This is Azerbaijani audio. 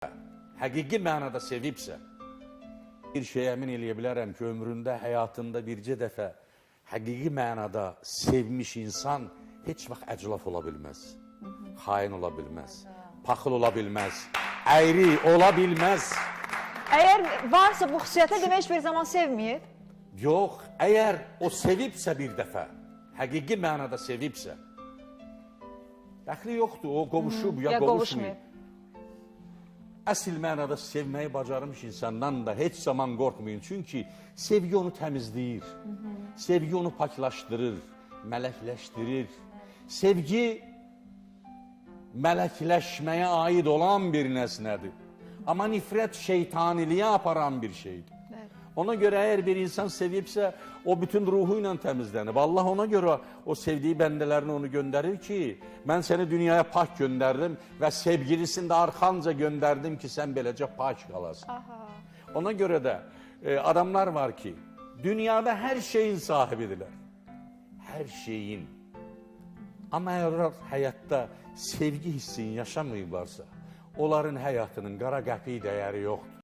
həqiqi mənada sevibsə, bir şey əmin eləyə bilərəm ki, ömründə, həyatında bircə dəfə həqiqi mənada sevmiş insan heç vaxt əclaf ola bilməz, xain ola bilməz, paxıl ola bilməz, əyri ola bilməz. Əgər varsa bu xüsusiyyətə demək heç bir zaman sevməyib. Yox, əgər o sevibsə bir dəfə, həqiqi mənada sevibsə, dəxli yoxdur, o qovuşub ya qovuşmayıb. Əsl mənada sevməyi bacarmış insandan da heç zaman qorxmayın. Çünki sevgi onu təmizləyir, sevgi onu paklaşdırır, mələkləşdirir. Sevgi mələkləşməyə aid olan bir nəsnədir. Amma nifrət şeytaniliyə aparan bir şeydir. Ona görə əgər bir insan sevibsə, o bütün ruhu ilə təmizlənib. Allah ona görə o sevdiyi bəndələrini onu göndərir ki, mən səni dünyaya pak göndərdim və sevgilisini də arxanca göndərdim ki, sən beləcə pak qalasın. Ona görə də adamlar var ki, dünyada hər şeyin sahibidirlər. Hər şeyin. Amma əgər həyatda sevgi hissini yaşamayıblarsa, onların həyatının qara qəpiyi dəyəri yoxdur.